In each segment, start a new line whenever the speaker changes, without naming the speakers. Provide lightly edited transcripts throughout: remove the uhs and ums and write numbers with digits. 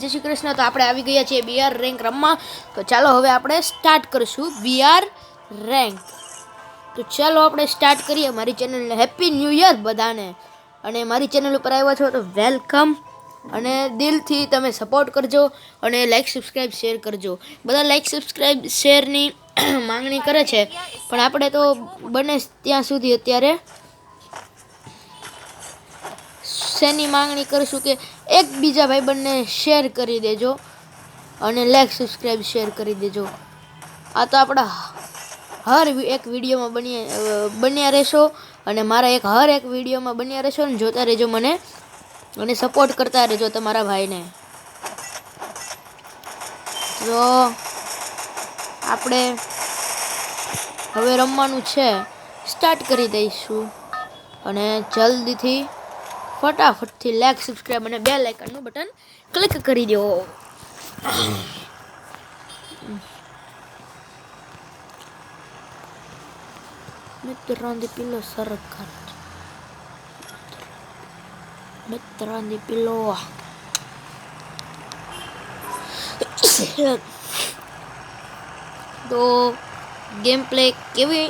જય શ્રી કૃષ્ણ। તો આપણે આવી ગયા છીએ બીઆર રેન્ક રમવા। તો ચાલો હવે આપણે સ્ટાર્ટ કરશું બીઆર રેન્ક। તો ચાલો આપણે સ્ટાર્ટ કરીએ। મારી ચેનલને હેપી ન્યૂ યર બધાને। અને મારી ચેનલ ઉપર આવ્યા છો તો વેલકમ। અને દિલથી તમે સપોર્ટ કરજો અને લાઈક સબસ્ક્રાઈબ શેર કરજો। બધા લાઈક સબસ્ક્રાઈબ શેરની માંગણી કરે છે, પણ આપણે તો બને ત્યાં સુધી અત્યારે શેની માંગણી કરશું કે એક બીજા ભાઈબંધને શેર કરી દેજો અને લાઈક સબસ્ક્રાઈબ શેર કરી દેજો। આ તો આપણા હર એક વિડીયોમાં બન્યા રહેશો અને મારા હર એક વિડીયોમાં બન્યા રહેશો ને જોતા રહેજો મને અને સપોર્ટ કરતા રહેજો તમારા ભાઈને। તો આપણે હવે રમવાનું છે, સ્ટાર્ટ કરી દઈશું અને જલ્દીથી ફટાફટથી લાઈક સબસ્ક્રાઈબ અને બેલ આઇકનનું બટન ક્લિક કરી દો। મિત્રાંદી પિલો સરકાર મિત્રાંદી પિલો તો ગેમ પ્લે કેવી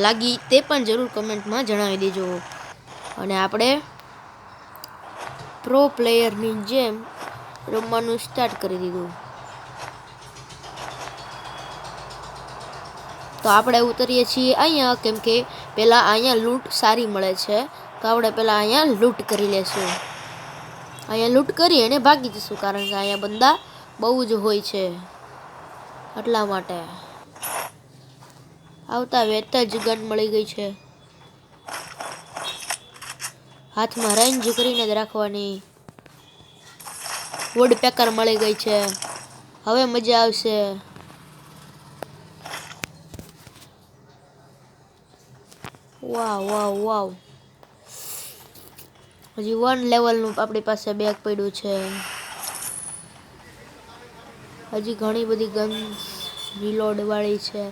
લાગી તે પણ જરૂર કમેન્ટમાં જણાવી દેજો। અને આપણે પ્રો પ્લેયરની જેમ રમવાનું સ્ટાર્ટ કરી દીધું। તો આપણે ઉતરીએ છીએ અહીંયા, કેમ કે પહેલાં અહીંયા લૂંટ સારી મળે છે। તો આપણે પહેલાં અહીંયા લૂંટ કરી લેશું। અહીંયા લૂંટ કરી અને ભાગી જઈશું, કારણ કે અહીંયા બંદા બહુ જ હોય છે, એટલા માટે। આવતા વેત જ ગન મળી ગઈ છે, હાથમાં રેન્જ કરીને જ રાખવાની। વુડ પેકર મળી ગઈ છે, હવે મજા આવશે। વાવ વાવ વાવ, હજી 1 લેવલનું આપણી પાસે બેગ પડ્યું છે। હજી ઘણી બધી ગન્સ રીલોડ વાળી છે,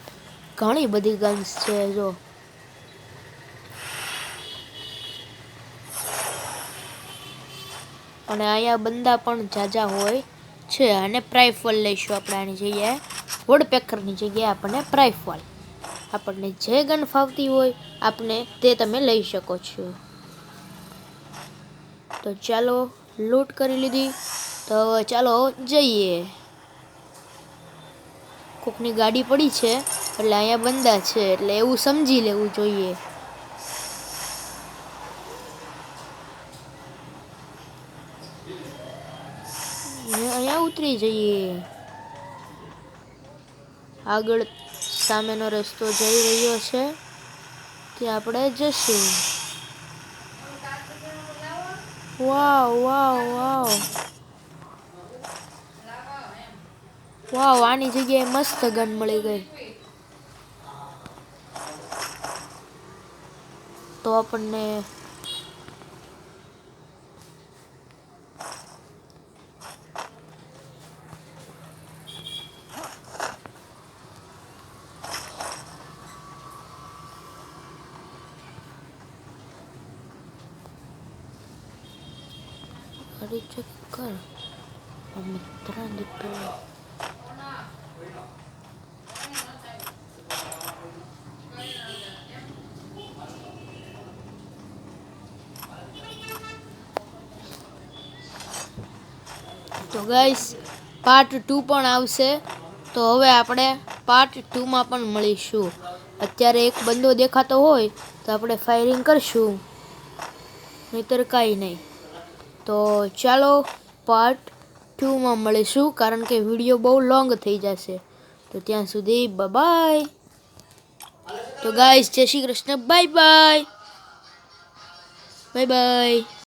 ઘણી બધી ગન્સ છે જો। અને અહીંયા બંદા પણ જાજા હોય છે। અને પ્રાઇફલ લઈશું આપણે આની જગ્યાએ, વુડ પેકરની જગ્યાએ આપણને પ્રાઇફલ। આપણને જે ગન ફાવતી હોય આપણે તે તમે લઈ શકો છો। તો ચાલો લૂંટ કરી લીધી, તો ચાલો જઈએ। કોકની ગાડી પડી છે એટલે અહીંયા બંદા છે, એટલે એવું સમજી લેવું જોઈએ। અહીંયા ઉતરી જઈએ, આગળ સામેનો રસ્તો જઈ રહ્યો છે ત્યાં આપણે જશું। વાવ વાવ વાવ વાવ, આની જગ્યાએ મસ્ત ગન મળી ગઈ। તો આપણને ગાડી ચેક કર મિત્રાંદી પિલો। તો ગાઈસ પાર્ટ 2 પણ આવશે, તો હવે આપણે પાર્ટ 2 માં પણ મળીશું। અત્યારે એક બંદો દેખાતો હોય તો આપણે ફાયરિંગ કરશું, નહીતર કાંઈ નહીં। તો ચાલો પાર્ટ 2 માં મળીશું, કારણ કે વિડીયો બહુ લોંગ થઈ જશે। તો ત્યાં સુધી બાય। તો ગાઈસ જય Shri Krishna, bye bye bye bye.